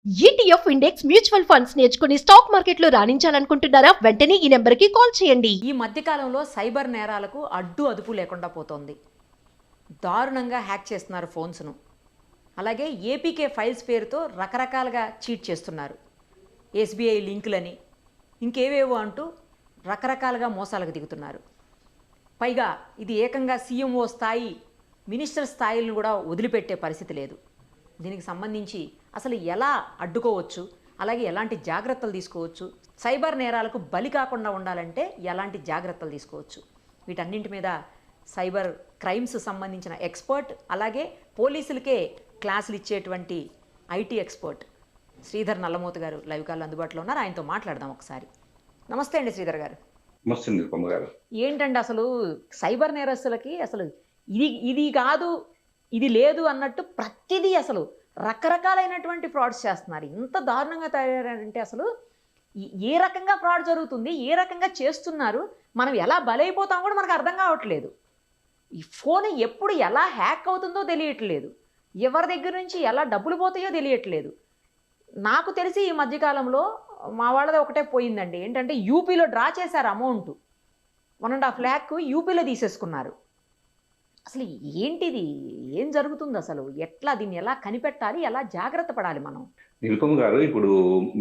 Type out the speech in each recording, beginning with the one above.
ETF index mutual funds నేర్చుకుని stock మార్కెట్లో రాణించాలనుకుంటున్నారా? వెంటనే ఈ నెంబర్కి కాల్ చేయండి. ఈ మధ్యకాలంలో సైబర్ నేరాలకు అడ్డు అదుపు లేకుండా పోతోంది. దారుణంగా హ్యాక్ చేస్తున్నారు ఫోన్స్ను. అలాగే ఏపీకే ఫైల్స్ పేరుతో రకరకాలుగా చీట్ చేస్తున్నారు. ఎస్బీఐ లింకులని ఇంకేవేవో అంటూ రకరకాలుగా మోసాలకు దిగుతున్నారు. పైగా ఇది ఏకంగా సీఎంఓ స్థాయి, మినిస్టర్ స్థాయిలను కూడా వదిలిపెట్టే పరిస్థితి లేదు. దీనికి సంబంధించి అసలు ఎలా అడ్డుకోవచ్చు, అలాగే ఎలాంటి జాగ్రత్తలు తీసుకోవచ్చు, సైబర్ నేరాలకు బలి కాకుండా ఉండాలంటే ఎలాంటి జాగ్రత్తలు తీసుకోవచ్చు, వీటన్నింటి మీద సైబర్ క్రైమ్స్ సంబంధించిన ఎక్స్పర్ట్, అలాగే పోలీసులకే క్లాసులు ఇచ్చేటువంటి ఐటీ ఎక్స్పర్ట్ శ్రీధర్ నల్లమోతు గారు లైవ్ కాల్ అందుబాటులో ఉన్నారు. ఆయనతో మాట్లాడదాం ఒకసారి. నమస్తే అండి శ్రీధర్ గారు. నమస్తే నిరుపమ గారు. ఏంటండి అసలు సైబర్ నేరస్తులకి అసలు ఇది కాదు, ఇది లేదు అన్నట్టు ప్రతిదీ అసలు రకరకాలైనటువంటి ఫ్రాడ్స్ చేస్తున్నారు. ఇంత దారుణంగా తయారంటే అసలు ఏ రకంగా ఫ్రాడ్ జరుగుతుంది, ఏ రకంగా చేస్తున్నారు, మనం ఎలా బలైపోతాం కూడా మనకు అర్థం కావట్లేదు. ఈ ఫోన్ ఎప్పుడు ఎలా హ్యాక్ అవుతుందో తెలియట్లేదు, ఎవరి దగ్గర నుంచి ఎలా డబ్బులు పోతాయో తెలియట్లేదు. నాకు తెలిసి ఈ మధ్యకాలంలో మా వాళ్ళది ఒకటే పోయిందండి. ఏంటంటే యూపీలో డ్రా చేశారు అమౌంట్, 1.5 lakh యూపీలో తీసేసుకున్నారు. అసలు ఏంటిది, ఏం జరుగుతుంది, అసలు ఎట్లా దీన్ని ఎలా కనిపెట్టాలి, ఎలా జాగ్రత్త పడాలి మనం? నిరుపమ గారు, ఇప్పుడు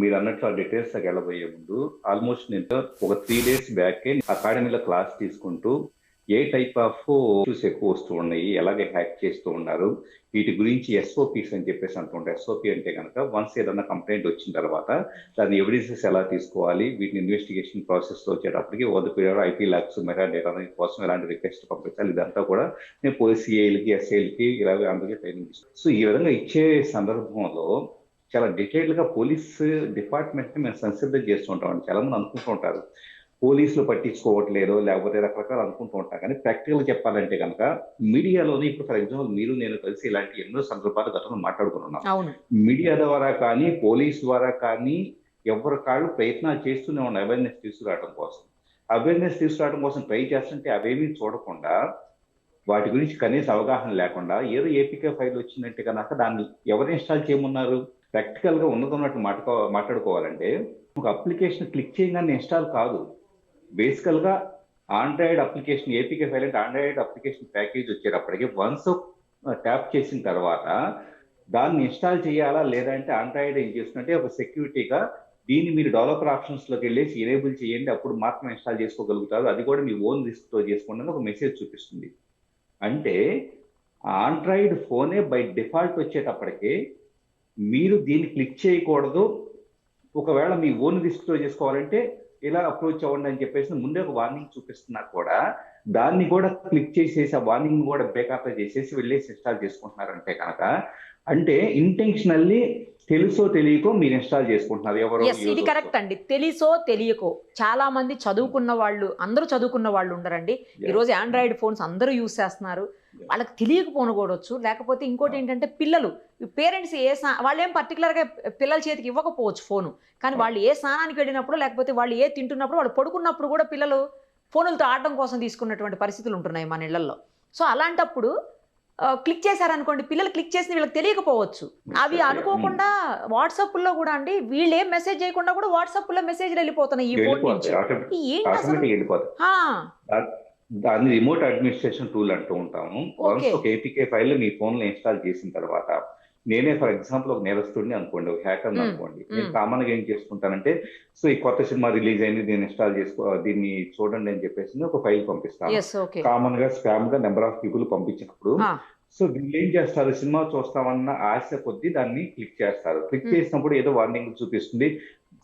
మీరు అన్నట్లు ఆ డీటెయిల్స్ వెళ్ళబోయే ముందు ఆల్మోస్ట్ నేను ఒక 3 days బ్యాక్ అకాడమీలో క్లాస్ తీసుకుంటూ ఏ టైప్ ఆఫ్ ఇష్యూస్ ఎక్కువ వస్తూ ఉన్నాయి, ఎలాగే హ్యాక్ చేస్తూ ఉన్నారు, వీటి గురించి ఎస్ఓపీస్ అని చెప్పేసి అంటుంటారు. ఎస్ఓపీ అంటే కనుక వన్స్ ఏదన్నా కంప్లైంట్ వచ్చిన తర్వాత దాని ఎవిడెన్సెస్ ఎలా తీసుకోవాలి, వీటిని ఇన్వెస్టిగేషన్ ప్రాసెస్లో వచ్చేటప్పటికి వద్ద ఐపీ ల్యాబ్స్ మెగా డేటా కోసం ఎలాంటి రిక్వెస్ట్ పంపించాలి, ఇదంతా కూడా నేను పోలీస్ సిఐలకి ఎస్ఐలకి ఇలాగే అందరికీ ట్రైనింగ్ ఇస్తాను. సో ఈ విధంగా ఇచ్చే సందర్భంలో చాలా డీటెయిల్డ్గా పోలీస్ డిపార్ట్మెంట్ని మేము సెన్సిబిలైజ్ చేస్తూ ఉంటాం. చాలా మంది అనుకుంటూ ఉంటారు పోలీసులు పట్టించుకోవట్లేదు, లేకపోతే రకరకాలు అనుకుంటూ ఉంటాం. కానీ ప్రాక్టికల్గా చెప్పాలంటే కనుక మీడియాలోనే ఇప్పుడు ఫర్ ఎగ్జాంపుల్ మీరు నేను కలిసి ఇలాంటి ఎన్నో సందర్భాలు గతంలో మాట్లాడుకున్నాం. మీడియా ద్వారా కానీ పోలీస్ ద్వారా కానీ ఎవరి కాళ్ళు ప్రయత్నాలు చేస్తూనే ఉన్నాయి అవేర్నెస్ తీసుకురావడం కోసం. అవేర్నెస్ తీసుకురావడం కోసం ట్రై చేస్తుంటే అవేమీ చూడకుండా, వాటి గురించి కనీస అవగాహన లేకుండా ఏదో ఏపీకే ఫైల్ వచ్చిందంటే కనుక దాన్ని ఎవరు ఇన్స్టాల్ చేయమన్నారు? ప్రాక్టికల్గా ఉన్నదన్నట్టు మాట్లాడుకోవాలంటే ఒక అప్లికేషన్ క్లిక్ చేయగానే ఇన్స్టాల్ కాదు. బేసికల్గా ఆండ్రాయిడ్ అప్లికేషన్, ఏపీకే ఫైల్ అంటే ఆండ్రాయిడ్ అప్లికేషన్ ప్యాకేజ్ వచ్చేటప్పటికి వన్స్ ట్యాప్ చేసిన తర్వాత దాన్ని ఇన్స్టాల్ చేయాలా లేదా అంటే ఆండ్రాయిడ్ ఏం చేస్తుందంటే ఒక సెక్యూరిటీగా దీన్ని మీరు డెవలపర్ ఆప్షన్స్లోకి వెళ్ళేసి ఎనేబుల్ చేయండి, అప్పుడు మాత్రం ఇన్స్టాల్ చేసుకోగలుగుతారు, అది కూడా మీ ఓన్ రిస్క్తో చేసుకోండి ఒక మెసేజ్ చూపిస్తుంది. అంటే ఆండ్రాయిడ్ ఫోనే బై డిఫాల్ట్ వచ్చేటప్పటికి మీరు దీన్ని క్లిక్ చేయకూడదు, ఒకవేళ మీ ఓన్ రిస్క్తో చేసుకోవాలంటే ఇలా అప్రోచ్ అవ్వండి అని చెప్పేసి ముందే ఒక వార్నింగ్ చూపిస్తున్నా కూడా దాన్ని కూడా క్లిక్ చేసేసి ఆ వార్నింగ్ కూడా బేకప్ చేసేసి వెళ్ళేసి ఇన్స్టాల్ చేసుకుంటున్నారంటే కనుక అంటే ఇంటెన్షనల్లీ తెలుసో తెలియకో మీరు ఇన్స్టాల్ చేసుకుంటున్నారు. ఎవరో ఇది కరెక్ట్ అండి. తెలుసో తెలియకో చాలా మంది చదువుకున్న వాళ్ళు, అందరూ చదువుకున్న వాళ్ళు ఉండరండి. ఈరోజు ఆండ్రాయిడ్ ఫోన్స్ అందరూ యూజ్ చేస్తున్నారు, వాళ్ళకి తెలియకపోనకూడవచ్చు. లేకపోతే ఇంకోటి ఏంటంటే పిల్లలు, పేరెంట్స్ వాళ్ళేం పర్టికులర్గా పిల్లల చేతికి ఇవ్వకపోవచ్చు ఫోను, కానీ వాళ్ళు ఏ స్నానానికి వెళ్ళినప్పుడు లేకపోతే వాళ్ళు ఏ తింటున్నప్పుడు వాళ్ళు పడుకున్నప్పుడు కూడా పిల్లలు ఫోనులతో ఆడడం కోసం తీసుకున్నటువంటి పరిస్థితులు ఉంటున్నాయి మన ఇళ్లలో. సో అలాంటప్పుడు క్లిక్ చేశారనుకోండి, పిల్లలు క్లిక్ చేసి వీళ్ళకి తెలియకపోవచ్చు. అవి అనుకోకుండా వాట్సాప్లో కూడా అండి, వీళ్ళు ఏం మెసేజ్ చేయకుండా కూడా వాట్సాప్లో మెసేజ్లు వెళ్ళిపోతున్నాయి ఈ ఫోన్ నుంచి. దాన్ని రిమోట్ అడ్మినిస్ట్రేషన్ టూల్ అంటూ ఉంటాము. ఒక ఏపీకే ఫైల్ మీ ఫోన్ లో ఇన్స్టాల్ చేసిన తర్వాత నేనే ఫర్ ఎగ్జాంపుల్ ఒక నేరస్తుడిని అనుకోండి, ఒక హ్యాకర్ అనుకోండి, నేను కామన్ గా ఏం చేసుకుంటానంటే సో ఈ కొత్త సినిమా రిలీజ్ అయింది, దీన్ని ఇన్స్టాల్ దీన్ని చూడండి అని చెప్పేసి ఒక ఫైల్ పంపిస్తాను. కామన్ గా స్పామ్ గా నెంబర్ ఆఫ్ పీపుల్ పంపించినప్పుడు సో వీళ్ళు ఏం చేస్తారు, సినిమా చూస్తామన్న ఆశ కొద్దీ దాన్ని క్లిక్ చేస్తారు. క్లిక్ చేసినప్పుడు ఏదో వార్నింగ్ చూపిస్తుంది,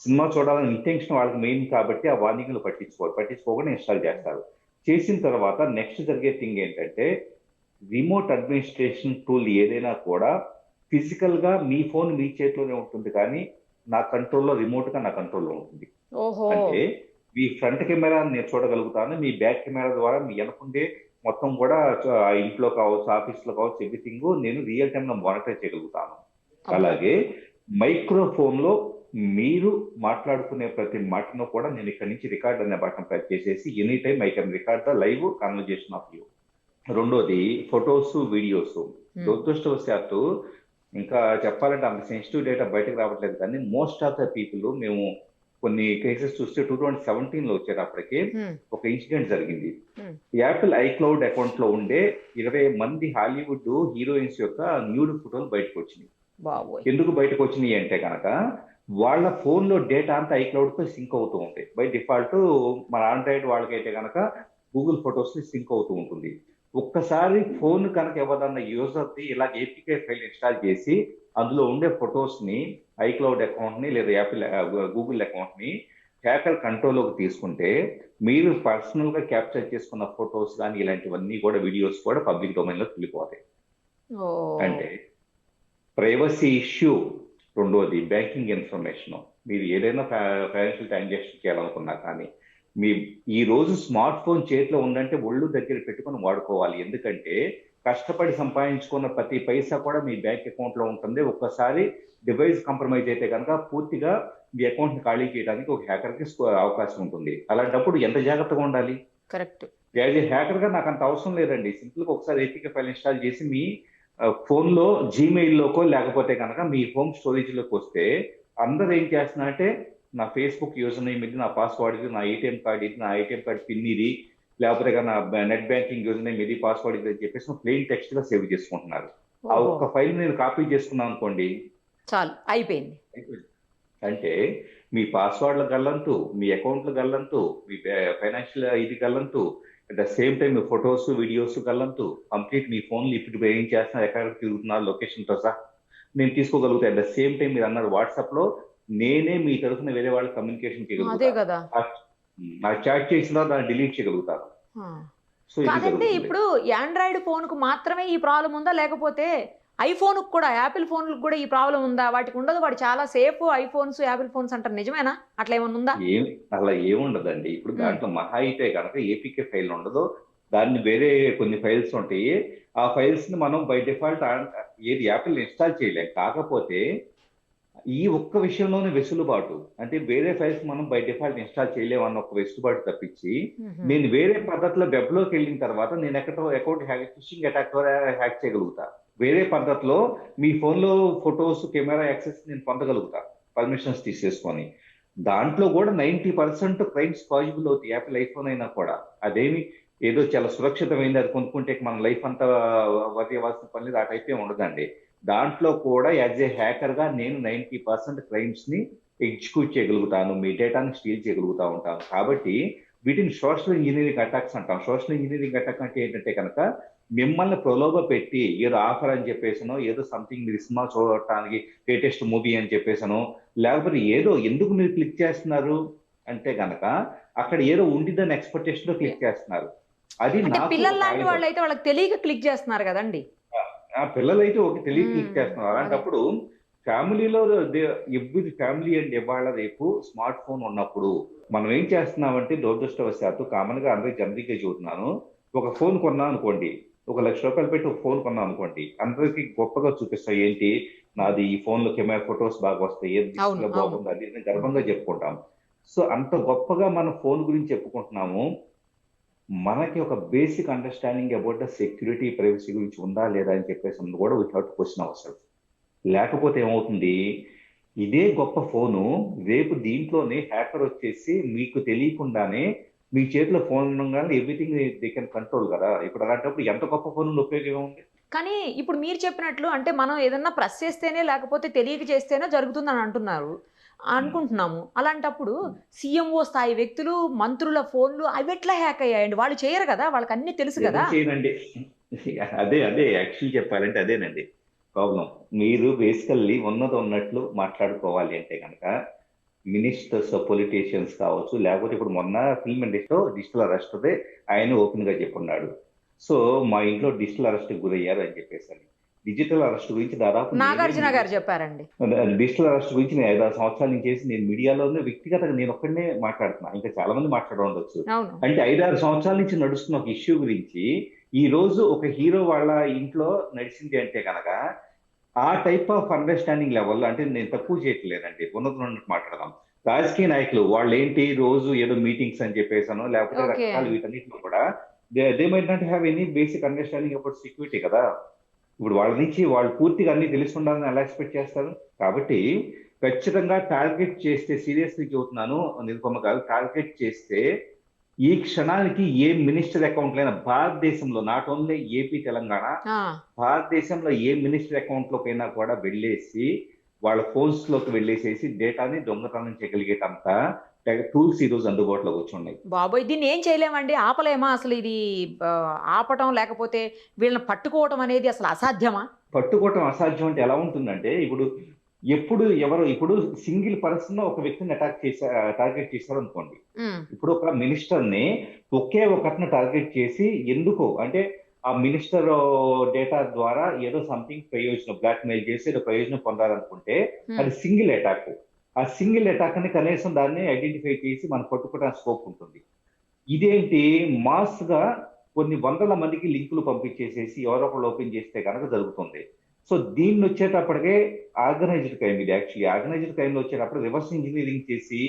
సినిమా చూడాలని ఇంటెన్షన్ వాళ్ళకి మెయిన్ కాబట్టి ఆ వార్నింగ్లు పట్టించుకోకుండా ఇన్స్టాల్ చేస్తారు. చేసిన తర్వాత నెక్స్ట్ జరిగే థింగ్ ఏంటంటే రిమోట్ అడ్మినిస్ట్రేషన్ టూల్ ఏదైనా కూడా ఫిజికల్ గా మీ ఫోన్ మీ చేతిలోనే ఉంటుంది, కానీ నా కంట్రోల్లో రిమోట్ గా నా కంట్రోల్లో ఉంటుంది. అంటే మీ ఫ్రంట్ కెమెరా నేను చూడగలుగుతాను, మీ బ్యాక్ కెమెరా ద్వారా మీ వెనకుండే మొత్తం కూడా ఇంట్లో కావచ్చు, ఆఫీస్లో కావచ్చు, ఎవ్రీథింగ్ నేను రియల్ టైమ్ లో మానిటర్ చేయగలుగుతాను. అలాగే మైక్రోఫోన్ లో మీరు మాట్లాడుకునే ప్రతి మాటను కూడా నేను ఇక్కడ నుంచి రికార్డ్ అనే బటన్ ప్రెస్ చేసేసి any time I can record the live conversation of you. రెండోది ఫొటోస్, వీడియోస్. దురదృష్టవశాత్తు ఇంకా చెప్పాలంటే అంత సెన్సిటివ్ డేటా బయటకు రావట్లేదు, కానీ మోస్ట్ ఆఫ్ ద పీపుల్ మేము కొన్ని కేసెస్ చూస్తే 2017లో వచ్చేటప్పటికి హ్మ్. ఒక ఇన్సిడెంట్ జరిగింది. హ్మ్. యాపిల్ ఐక్లౌడ్ అకౌంట్ లో ఉండే 20 మంది హాలీవుడ్ హీరోయిన్స్ యొక్క న్యూడ్ ఫోటోలు బయటకు వచ్చినాయి. బాబోయ్. ఎందుకు బయటకు వచ్చినాయి అంటే కనుక వాళ్ళ ఫోన్ లో డేటా అంతా ఐక్లౌడ్ తో సింక్ అవుతూ ఉంటాయి. బై డిఫాల్ట్ మన ఆండ్రాయిడ్ వాళ్ళకైతే కనుక గూగుల్ ఫొటోస్ సింక్ అవుతూ ఉంటుంది. ఒక్కసారి ఫోన్ కనుక ఎవరన్నా యూజర్ది ఇలా ఏపీకే ఫైల్ ఇన్స్టాల్ చేసి అందులో ఉండే ఫొటోస్ ని ఐక్లౌడ్ అకౌంట్ ని లేదా యాపిల్ గూగుల్ అకౌంట్ ని హ్యాకర్ కంట్రోల్లోకి తీసుకుంటే మీరు పర్సనల్ గా క్యాప్చర్ చేసుకున్న ఫొటోస్ కానీ ఇలాంటివన్నీ కూడా వీడియోస్ కూడా పబ్లిక్ డొమైన్ లోకి వెళ్ళిపోతాయి. ఓ. అంటే ప్రైవసీ ఇష్యూ. రెండోది బ్యాంకింగ్ ఇన్ఫర్మేషన్. మీరు ఏదైనా ఫైనాన్షియల్ ట్రాన్సాక్షన్ చేయాలనుకున్నా కానీ మీ ఈ రోజు స్మార్ట్ ఫోన్ చేతిలో ఉందంటే ఒళ్ళు దగ్గర పెట్టుకొని వాడుకోవాలి. ఎందుకంటే కష్టపడి సంపాదించుకున్న ప్రతి పైసా కూడా మీ బ్యాంక్ అకౌంట్ లో ఉంటుంది. ఒక్కసారి డివైస్ కాంప్రమైజ్ అయితే కనుక పూర్తిగా మీ అకౌంట్ ని ఖాళీ చేయడానికి ఒక హ్యాకర్ కి అవకాశం ఉంటుంది. అలాంటప్పుడు ఎంత జాగ్రత్తగా ఉండాలి? కరెక్ట్. యాజ్ ఏ హ్యాకర్ గా నాకు అంత అవసరం లేదండి. సింపుల్ గా ఒకసారి ఏపీకే ఫైల్ ఇన్స్టాల్ చేసి మీ ఫోన్ లో జీమెయిల్ లోకో లేకపోతే కనుక మీ హోమ్ స్టోరేజ్ లోకి వస్తే అందరూ ఏం చేస్తున్నారంటే నా ఫేస్బుక్ యూజర్ నేమ్ ఇది, నా పాస్వర్డ్ ఇది, నా ఏటీఎం కార్డ్ ఇది, నా ఏటీఎం కార్డ్ పిన్ ఇది, లేకపోతే నా నెట్ బ్యాంకింగ్ యూజర్ నేమ్ ఇది, పాస్వర్డ్ ఇది అని చెప్పేసి ప్లెయిన్ టెక్స్ట్ గా సేవ్ చేసుకుంటున్నారు. ఆ ఓహో. ఒక్క ఫైల్ నేను కాపీ చేసుకున్నాను అనుకోండి, చాలు అయిపోయింది. అంటే మీ పాస్వర్డ్ల గల్లంతు, మీ అకౌంట్ల గల్లంతు, మీ ఫైనాన్షియల్ ఇది గల్లంతు, అట్ ద సేమ్ టైం మీ ఫొటోస్ వీడియోస్ గల్లంతు, కంప్లీట్ మీ ఫోన్లు ఇప్పుడు ఏం చేస్తున్నారు, ఎక్కడ తిరుగుతున్నారు లొకేషన్ తో సహా నేను తీసుకోగలుగుతాను. అట్ ద సేమ్ టైం మీరు అన్నారు వాట్సాప్ లో నేనే మీ తరఫున వేరే వాళ్ళ కమ్యూనికేషన్ అదే చేయగలుగుతాను. కదా. నాకు చాట్ చేసిన దాన్ని డిలీట్ చేయగలుగుతాను. ఆ. సో ఇది కాదండి, జరుగుతుంది. ఇప్పుడు యాండ్రాయిడ్ ఫోన్ కు మాత్రమే ఈ ప్రాబ్లం ఉందా, లేకపోతే ఐఫోన్ కూడా, యాపిల్ ఫోన్లకు కూడా ఈ ప్రాబ్లం ఉందా? వాటికి ఉండదు, వాటి చాలా సేఫ్ ఐఫోన్స్ యాపిల్ ఫోన్స్ అంటారు, నిజమేనా? అట్లా ఏమన్నా ఉందా? అలా ఏముండదండి. ఇప్పుడు దాంట్లో మహా అయితే కనుక ఏపీకే ఫైల్ ఉండదు, దాన్ని వేరే కొన్ని ఫైల్స్ ఉంటాయి. ఆ ఫైల్స్ ని మనం బై డిఫాల్ట్ ఏది యాపిల్ ఇన్స్టాల్ చేయలేం. కాకపోతే ఈ ఒక్క విషయంలోనే వెసులుబాటు, అంటే వేరే ఫైల్స్ మనం బై డిఫాల్ట్ ఇన్స్టాల్ చేయలేము అన్న ఒక వెసులుబాటు తప్పించి నేను వేరే పద్ధతిలో వెబ్ లోకి వెళ్ళిన తర్వాత నేను ఎక్కడో అకౌంట్ ఫిషింగ్ అటాక్ ద్వారా హ్యాక్ చేయగలుగుతా. వేరే పద్ధతిలో మీ ఫోన్ లో ఫొటోస్ కెమెరా యాక్సెస్ నేను పొందగలుగుతా పర్మిషన్స్ తీసేసుకొని. దాంట్లో కూడా 90% క్రైమ్స్ పాజిబుల్ అవుతాయి యాపిల్ ఐఫోన్ అయినా కూడా. అదేమి ఏదో చాలా సురక్షితమైంది, అది కొనుక్కుంటే మన లైఫ్ అంతా వర్యవలసిన పని లేదు, ఆ టైప్ ఏమి ఉండదండి. దాంట్లో కూడా యాజ్ ఏ హ్యాకర్ గా నేను 90% క్రైమ్స్ ని ఎగ్జిక్యూట్ చేయగలుగుతాను, మీ డేటాని స్టీల్ చేయగలుగుతా ఉంటాను. కాబట్టి వీటిని సోషల్ ఇంజనీరింగ్ అటాక్స్ అంటాం. సోషల్ ఇంజనీరింగ్ అటాక్ అంటే ఏంటంటే కనుక మిమ్మల్ని ప్రలోభ పెట్టి ఏదో ఆఫర్ అని చెప్పేసానో, ఏదో సంథింగ్ మీరు సినిమా చూడటానికి లేటెస్ట్ మూవీ అని చెప్పేసానో, లేకపోతే ఏదో ఎందుకు మీరు క్లిక్ చేస్తున్నారు అంటే కనుక అక్కడ ఏదో ఉండిద్దని ఎక్స్పెక్టేషన్ లో క్లిక్ చేస్తున్నారు. అది అంటే పిల్లలు లాంటి వాళ్ళు అయితే వాళ్ళకి తెలియక క్లిక్ చేస్తున్నారు కదండి. ఆ పిల్లలైతే ఒక తెలియ క్లిక్ చేస్తున్నారు. అలాంటప్పుడు ఫ్యామిలీలో ఎవ్రీ ఫ్యామిలీ అండ్ ఇవాళ రేపు స్మార్ట్ ఫోన్ ఉన్నప్పుడు మనం ఏం చేస్తున్నామంటే దురదృష్టవశాత్తు కామన్ గా అందరికి జనరీగా చూస్తున్నాను, ఒక ఫోన్ కొన్నా అనుకోండి, ₹1,00,000 పెట్టి ఒక ఫోన్ కొన్నా అనుకోండి, అందరికి గొప్పగా చూపిస్తాయి ఏంటి నాది ఈ ఫోన్ లో కెమెరా ఫొటోస్ బాగా వస్తాయి, ఏది డిస్ప్లే బాగుంది, అది ఇది గర్వంగా చెప్పుకుంటాం. సో అంత గొప్పగా మన ఫోన్ గురించి చెప్పుకుంటున్నాము, మనకి ఒక basic understanding about the security privacy గురించి ఉందా లేదా అని చెప్పేసి కూడా వీ హ్యావ్ టు క్వశ్చన్ అవసరం. లేకపోతే ఏమవుతుంది, ఇదే గొప్ప ఫోను రేపు దీంట్లోనే హ్యాకర్ వచ్చేసి మీకు తెలియకుండానే మీ చేతిలో ఫోన్ ఉండగానే ఎవ్రీథింగ్ దే కెన్ కంట్రోల్ కదా. ఇప్పుడు అలాంటప్పుడు ఎంత గొప్ప ఫోన్ ఉపయోగం ఉంది? కానీ ఇప్పుడు మీరు చెప్పినట్లు అంటే మనం ఏదన్నా ప్రెస్ చేస్తేనే లేకపోతే తెలియక చేస్తేనే జరుగుతుందని అనుకుంటున్నాము. అలాంటప్పుడు సీఎంఓ స్థాయి వ్యక్తులు, మంత్రుల ఫోన్లు అవి ఎట్లా హ్యాక్ అయ్యాయండి? వాళ్ళు చేయరు కదా, వాళ్ళకి అన్ని తెలుసు కదా. చేయనండి, అదే యాక్చువల్ చెప్పాలంటే అదేనండి ప్రాబ్లం. మీరు బేసికల్లీ ఉన్నది ఉన్నట్లు మాట్లాడుకోవాలి అంటే కనుక మినిస్టర్స్, పొలిటీషియన్స్ కావచ్చు, లేకపోతే ఇప్పుడు మొన్న ఫిల్మ్ ఇండస్ట్రీలో డిజిటల్ అరెస్ట్ అదే ఆయన ఓపెన్ గా చెప్పున్నాడు. సో మా ఇంట్లో డిజిటల్ అరెస్ట్ గురయ్యారు అని చెప్పేసి. డిజిటల్ అరెస్ట్ గురించి దాదాపు నాగార్జున గారు చెప్పారండి. డిజిటల్ అరెస్ట్ గురించి నేను 5-6 సంవత్సరాల నుంచి చేసి నేను మీడియాలోనే వ్యక్తిగతంగా నేను ఒక్కడనే మాట్లాడుతున్నా, ఇంకా చాలా మంది మాట్లాడ ఉండొచ్చు. అంటే 5-6 సంవత్సరాల నుంచి నడుస్తున్న ఒక ఇష్యూ గురించి ఈ రోజు ఒక హీరో వాళ్ళ ఇంట్లో నడిచింది అంటే కనుక ఆ టైప్ ఆఫ్ అండర్స్టాండింగ్ లెవెల్, అంటే నేను తక్కువ చేయట్లేదండి, ఉన్నట్టు మాట్లాడదాం. రాజకీయ నాయకులు వాళ్ళు ఏంటి రోజు ఏదో మీటింగ్స్ అని చెప్పేసాను, లేకపోతే రకరకాల వీటన్నిటిలో కూడా they might not have any basic understanding about security కదా. ఇప్పుడు వాళ్ళ నుంచి వాళ్ళు పూర్తిగా అన్ని తెలిసి ఉండాలని ఎలా ఎక్స్పెక్ట్ చేస్తారు? కాబట్టి ఖచ్చితంగా టార్గెట్ చేస్తే, సీరియస్లీ చెబుతున్నాను నిరుపమ గారు, టార్గెట్ చేస్తే ఈ క్షణానికి ఏ మినిస్టర్ అకౌంట్ అయినా భారతదేశంలో, నాట్ ఓన్లీ ఏపీ తెలంగాణ, భారతదేశంలో ఏ మినిస్టర్ అకౌంట్ లోకైనా కూడా వెళ్ళేసి వాళ్ళ ఫోన్స్ లోకి వెళ్ళేసేసి డేటాని దొంగతనం చేయగలిగేటంత టూల్స్ ఈ రోజు అందుబాటులోకి వచ్చి ఉన్నాయి. బాబోయ్, దీన్ని ఏం చేయలేమండి, ఆపలేమా అసలు? ఇది ఆపటం లేకపోతే వీళ్ళని పట్టుకోవటం అనేది అసలు అసాధ్యమా? పట్టుకోవటం అసాధ్యం అంటే ఎలా ఉంటుందంటే, ఇప్పుడు సింగిల్ పర్సన్ ఒక వ్యక్తిని టార్గెట్ చేశారు అనుకోండి. ఇప్పుడు ఒక మినిస్టర్ ని ఒకే ఒకరిని టార్గెట్ చేసి, ఎందుకు అంటే ఆ మినిస్టర్ డేటా ద్వారా ఏదో సంథింగ్ ప్రయోజనం, బ్లాక్ మెయిల్ చేసి ఏదో ప్రయోజనం పొందాలనుకుంటే అది సింగిల్ అటాక్. ఆ సింగిల్ అటాక్ అని కనీసం దాన్ని ఐడెంటిఫై చేసి మనం పట్టుకోవడానికి స్కోప్ ఉంటుంది. ఇదేంటి, మాస్ గా కొన్ని వందల మందికి లింకులు పంపించేసేసి ఎవరో ఒకళ్ళు ఓపెన్ చేస్తే కనుక జరుగుతుంది. సో దీన్ని వచ్చేటప్పటికే ఆర్గనైజ్డ్ క్రైమ్, ఇది యాక్చువల్లీ ఆర్గనైజ్డ్ క్రైమ్ లో వచ్చేటప్పుడు రివర్స్ ఇంజనీరింగ్ చేసి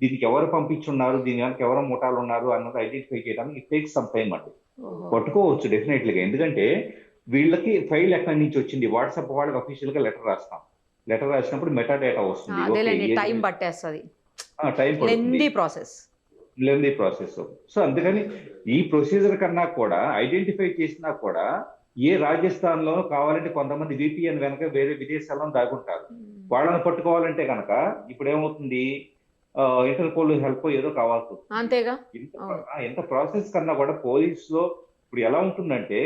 దీనికి ఎవరు పంపించున్నారు, దీని వెనక ఎవరు ముఠాలు ఉన్నారు అన్నది ఐడెంటిఫై చేయడానికి ఇట్ టేక్స్ సమ్ టైం అండి. పట్టుకోవచ్చు డెఫినెట్లీగా, ఎందుకంటే వీళ్ళకి ఫైల్ ఎక్కడి నుంచి వచ్చింది, వాట్సాప్ వాళ్ళకి అఫీషియల్ గా లెటర్ రాస్తాం. లెటర్ రాసినప్పుడు మెటా డేటా వస్తుంది, టైం పట్టేస్తుంది, టైం లెందీ ప్రాసెస్. సో అందుకని ఈ ప్రొసీజర్ కన్నా కూడా ఐడెంటిఫై చేసినా కూడా ఏ రాజస్థాన్ లో కావాలంటే కొంతమంది VPN వెనక వేరే విదేశాల్లో దాగుంటారు. వాళ్ళని పట్టుకోవాలంటే కనుక ఇప్పుడు ఏమవుతుంది, ఇంటర్పోల్ హెల్ప్ ఏదో కావాల్సి, అంతేగా. ఎంత ప్రాసెస్ కన్నా కూడా పోలీస్ లో ఇప్పుడు ఎలా ఉంటుందంటే,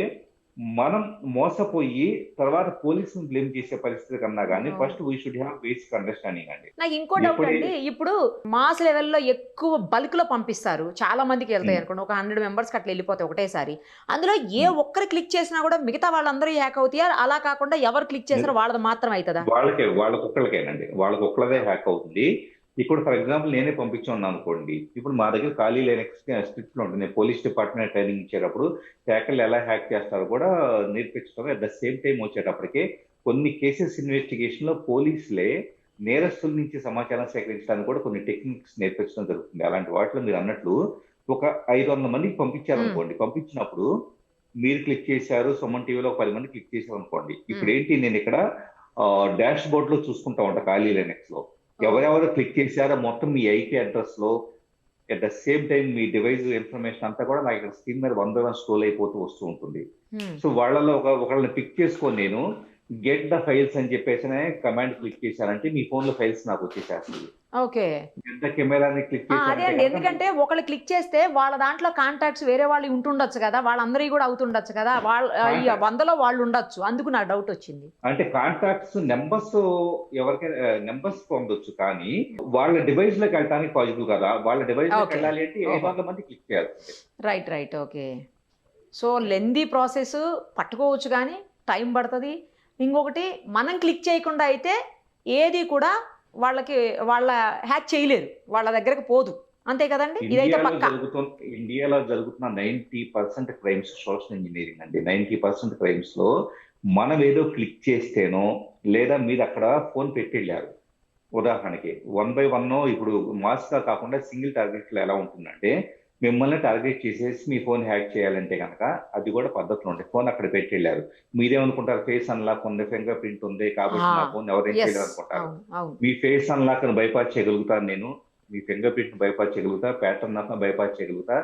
మనం మోసపోయి తర్వాత పోలీసుని బ్లేమ్ చేసే పరిస్థితి కన్నా కానీ first we should have basic understanding అండి. నాకు ఇంకో డౌట్ అండి, ఇప్పుడు మాస్ లెవెల్లో ఎక్కువ బల్క్ లో పంపిస్తారు, చాలా మందికి వెళ్తాయి అనుకోండి, ఒక 100 మెంబర్స్ అట్లా వెళ్ళిపోతాయి ఒకటేసారి. అందులో ఏ ఒక్కరు క్లిక్ చేసినా కూడా మిగతా వాళ్ళందరూ హ్యాక్ అవుతాయా? అలా కాకుండా ఎవరు క్లిక్ చేసినా వాళ్ళది మాత్రం అవుతుందా? వాళ్ళకొక్కరికేనండి, వాళ్ళకొక్కలదే హ్యాక్ అవుతుంది. ఇప్పుడు ఫర్ ఎగ్జాంపుల్ నేనే పంపించాను అనుకోండి, ఇప్పుడు మా దగ్గర ఖాళీ లేని స్క్రిప్ట్ లో ఉంటుంది. పోలీస్ డిపార్ట్మెంట్ ట్రైనింగ్ ఇచ్చేటప్పుడు హ్యాకర్లు ఎలా హ్యాక్ చేస్తారో కూడా నేర్పించడం. అట్ ద సేమ్ టైం వచ్చేటప్పటికే కొన్ని కేసెస్ ఇన్వెస్టిగేషన్ లో పోలీసులే నేరస్తుల నుంచి సమాచారం సేకరించడానికి కూడా కొన్ని టెక్నిక్స్ నేర్పించడం జరుగుతుంది. అలాంటి వాటిలో మీరు అన్నట్లు ఒక 500 మందికి పంపించారు అనుకోండి, పంపించినప్పుడు మీరు క్లిక్ చేశారు, సుమన్ టీవీలో 10 మంది క్లిక్ చేశారు అనుకోండి. ఇప్పుడు ఏంటి, నేను ఇక్కడ డాష్ బోర్డ్ లో చూసుకుంటా ఉంటా ఖాళీ లైనెక్స్ లో ఎవరెవరు క్లిక్ చేశారో మొత్తం మీ IP అడ్రస్ లో, at the same time me device information అంతా కూడా నాకు ఇక్కడ స్క్రీన్ మీద 1 స్క్రోల్ అయిపోతూ వస్తూ ఉంటుంది. సో వాళ్ళలో ఒకళ్ళని పిక్ చేసుకొని నేను గెట్ ద ఫైల్స్ అని చెప్పేసి కమాండ్ క్లిక్ చేశానంటే మీ ఫోన్ లో ఫైల్స్ నాకు వచ్చేసేస్తుంది. ఓకే, కెమెరాని క్లిక్ అదే అండి, ఎందుకంటే ఒకళ్ళు క్లిక్ చేస్తే వాళ్ళ దాంట్లో కాంటాక్ట్స్ వేరే వాళ్ళు ఉంటుండొచ్చు కదా, వాళ్ళందరూ కూడా అవుతుండొచ్చు కదా, వాళ్ళ 100లో వాళ్ళు ఉండొచ్చు, అందుకు నాకు డౌట్ వచ్చింది. అంటే కాంటాక్ట్స్ నెంబర్స్ ఎవరికైనా నెంబర్స్ పొందొచ్చు, కానీ వాళ్ళ డివైస్ లోకి వెళ్ళడానికి పాసిబుల్ కదా. వాళ్ళ డివైస్ లోకి వెళ్ళాలి అంటే 500 మంది క్లిక్ చేయాలి. Right, okay. So lengthy process, పట్టుకోవచ్చు కానీ టైం పడుతుంది. ఇంకొకటి, మనం క్లిక్ చేయకుండా అయితే ఏది కూడా వాళ్ళ హ్యాక్ చేయలేరు, వాళ్ళ దగ్గరకు పోదు, అంతే కదండి? ఇదైతే పక్కా. ఇండియాలో జరుగుతున్న 90% క్రైమ్స్ సోషల్ ఇంజనీరింగ్ అండి. 90% క్రైమ్స్ లో మనం ఏదో క్లిక్ చేస్తేనో, లేదా మీరు అక్కడ ఫోన్ పెట్టి వెళ్ళారు ఉదాహరణకి 1 by 1 ఇప్పుడు మాస్ గా కాకుండా సింగిల్ టార్గెట్ లో ఎలా ఉంటుందంటే, మిమ్మల్ని టార్గెట్ చేసేసి మీ ఫోన్ హ్యాక్ చేయాలంటే కనుక అది కూడా పద్ధతులు ఉంటాయి. ఫోన్ అక్కడ పెట్టి వెళ్ళారు, మీరేమనుకుంటారు, ఫేస్ అన్లాక్ ఉంది, ఫింగర్ ప్రింట్ ఉంది కాబట్టి నా ఫోన్ ఎవరైనా చేయలేదు అనుకుంటారు. మీ ఫేస్ అన్లాక్ ని బైపాస్ చేయగలుగుతాను నేను, మీ ఫింగర్ ప్రింట్ బైపాస్ చేయగలుగుతా, ప్యాటర్న్ బైపాస్ చేయగలుగుతా.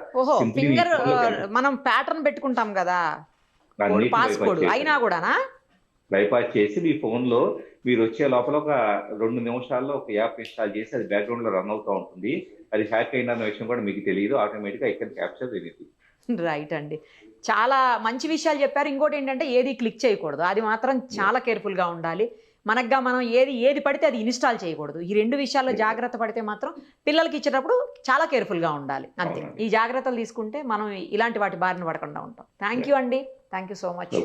మనం ప్యాటర్న్ పెట్టుకుంటాం కదా అయినా కూడానా బైపాస్ చేసి మీ ఫోన్ లో మీరు వచ్చే లోపల ఒక 2 నిమిషాల్లో ఒక యాప్ ఇన్స్టాల్ చేసి అది బ్యాక్గ్రౌండ్ లో రన్ అవుతూ ఉంటుంది. అది హ్యాక్ అయిన విషయం కూడా మీకు తెలియదు, ఆటోమేటిక్గా I can capture anything. Right అండి, చాలా మంచి విషయాలు చెప్పారు. ఇంకోటి ఏంటంటే ఏది క్లిక్ చేయకూడదు, అది మాత్రం చాలా కేర్ఫుల్గా ఉండాలి. మనకుగా మనం ఏది పడితే అది ఇన్స్టాల్ చేయకూడదు. ఈ 2 విషయాల్లో జాగ్రత్త పడితే మాత్రం పిల్లలకి ఇచ్చేటప్పుడు చాలా కేర్ఫుల్గా ఉండాలి. అంతే, ఈ జాగ్రత్తలు తీసుకుంటే మనం ఇలాంటి వాటి బారిన పడకుండా ఉంటాం. థ్యాంక్ యూ అండి, థ్యాంక్ యూ సో మచ్.